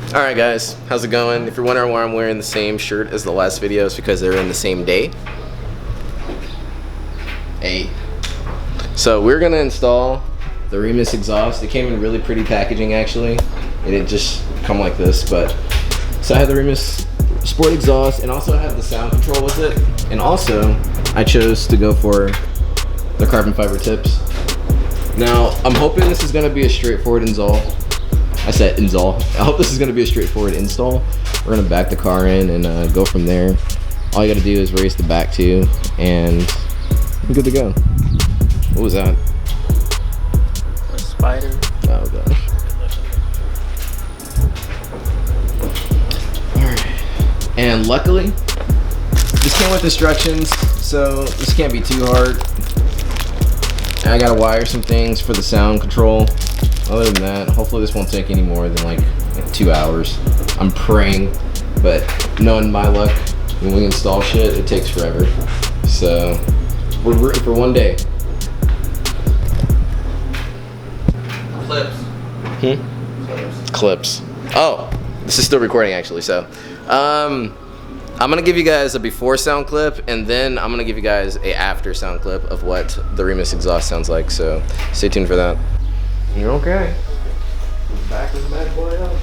Alright guys, how's it going? If you're wondering why I'm wearing the same shirt as the last video, it's because they're in the same day. Hey. So we're gonna install the Remus Exhaust. It came in really pretty packaging actually. It didn't just come like this, but so I have the Remus Sport Exhaust and also I have the sound control with it. And also I chose to go for the carbon fiber tips. Now I'm hoping this is gonna be a straightforward install. I said install. I hope this is going to be a straightforward install. We're going to back the car in and go from there. All you got to do is raise the back two and we're good to go. What was that? A spider. Oh gosh. Alright. And luckily, this came with instructions, so this can't be too hard. And I got to wire some things for the sound control. Other than that, hopefully this won't take any more than like 2 hours. I'm praying, but knowing my luck, when we install shit, it takes forever. So we're rooting for one day. Clips. Clips. Oh, this is still recording actually. So I'm gonna give you guys a before sound clip, and then I'm gonna give you guys a after sound clip of what the Remus Exhaust sounds like. So stay tuned for that. You're okay. Back with the bad boy up.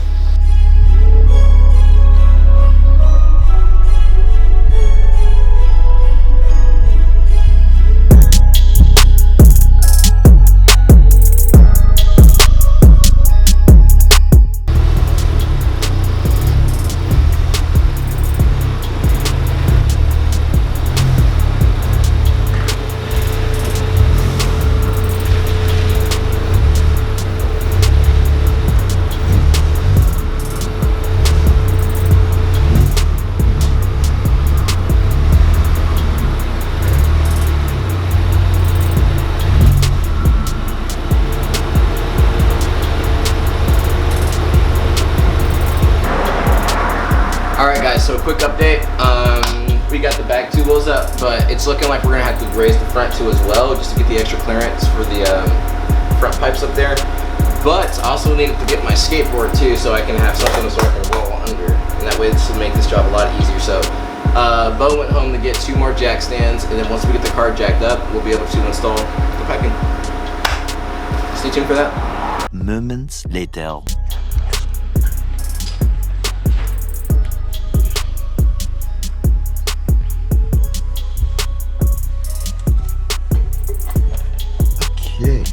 Alright guys, so a quick update. We got the back two wheels up, but it's looking like we're gonna have to raise the front two as well, just to get the extra clearance for the front pipes up there. But I also needed to get my skateboard too, so I can have something so I can roll under, and that way this will make this job a lot easier. So Bo went home to get 2 more jack stands, and then once we get the car jacked up, we'll be able to install the piping. Stay tuned for that. Moments later. Okay.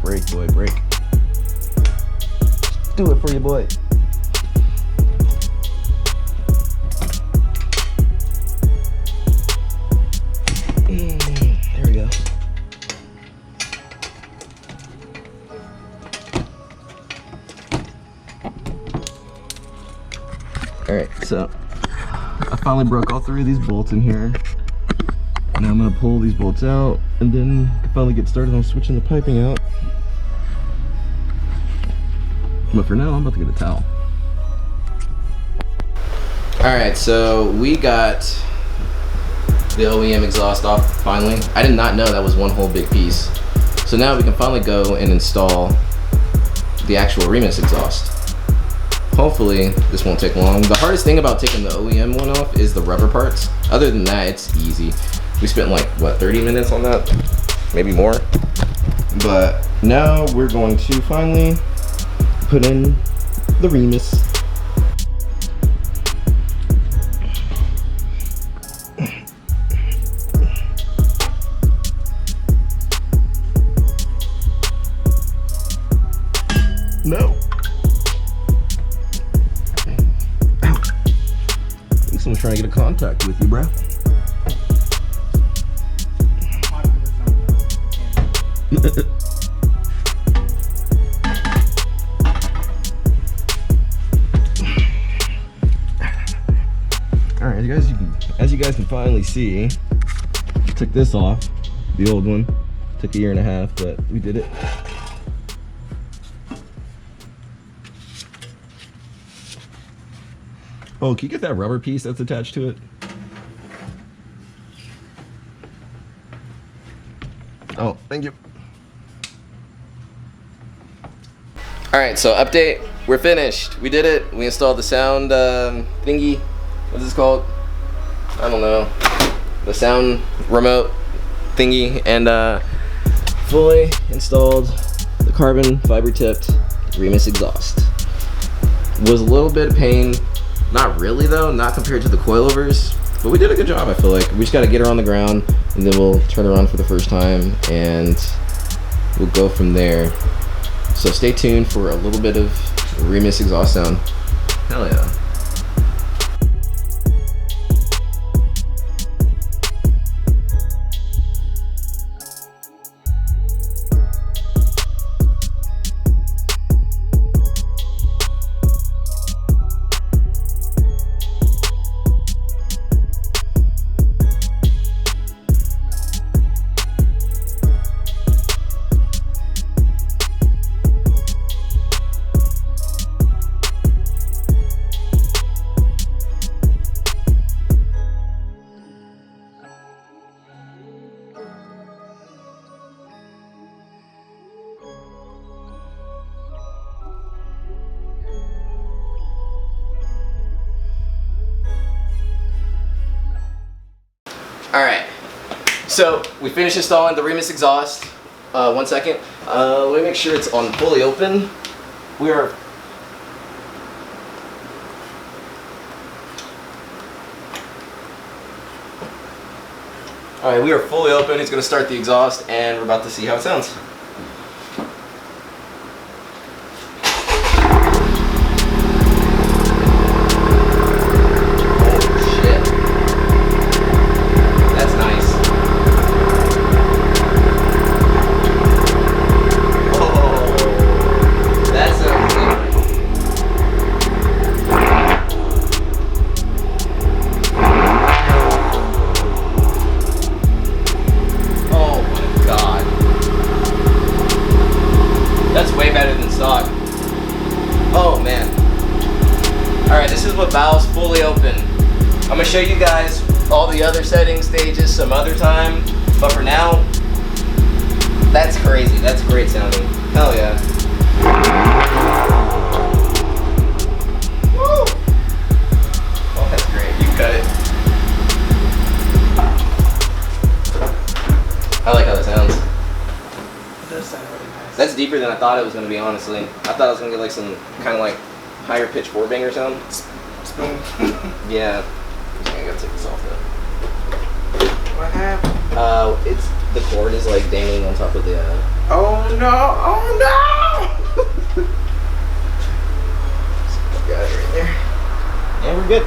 Brake, boy, brake. Do it for you, boy. There we go. Alright, so I finally broke all 3 of these bolts in here. Now I'm gonna pull these bolts out and then finally get started on switching the piping out. But for now, I'm about to get a towel. Alright, so we got the OEM exhaust off finally. I did not know that was one whole big piece. So now we can finally go and install the actual Remus exhaust. Hopefully this won't take long. The hardest thing about taking the OEM one off is the rubber parts. Other than that, it's easy. We spent like, what, 30 minutes on that? Maybe more. But now we're going to finally put in the Remus. No. Ow. I think someone's trying to get a contact with you, bro. as you guys can finally see, took this off, the old one. Took a year and a half, but we did it. Oh, can you get that rubber piece that's attached to it? Oh, thank you. All right, so update. We're finished. We did it. We installed the sound thingy. What's this called? I don't know. The sound remote thingy, and fully installed the carbon fiber tipped Remus exhaust. Was a little bit of pain. Not really though, not compared to the coilovers, but we did a good job. I feel like we just got to get her on the ground, and then we'll turn her on for the first time, and we'll go from there. So stay tuned for a little bit of Remus exhaust sound. Hell yeah. All right, so we finished installing the Remus exhaust. 1 second. Let me make sure it's on fully open. We are. All right, we are fully open. He's gonna start the exhaust, and we're about to see how it sounds. Oh man. Alright, this is what valve's fully open. I'm gonna show you guys all the other setting stages some other time, but for now, that's crazy. That's great sounding. Hell yeah. Woo! Oh, that's great. You cut it. I like how that sounds. It does sound really nice. That's deeper than I thought it was going to be, honestly. I thought I was going to get like some kind of like higher pitch four banger sound. Spoon. Yeah. I'm just going to take this off though. What happened? It's the cord is like dangling on top of the. Oh no! Oh no! Got it right there. And we're good.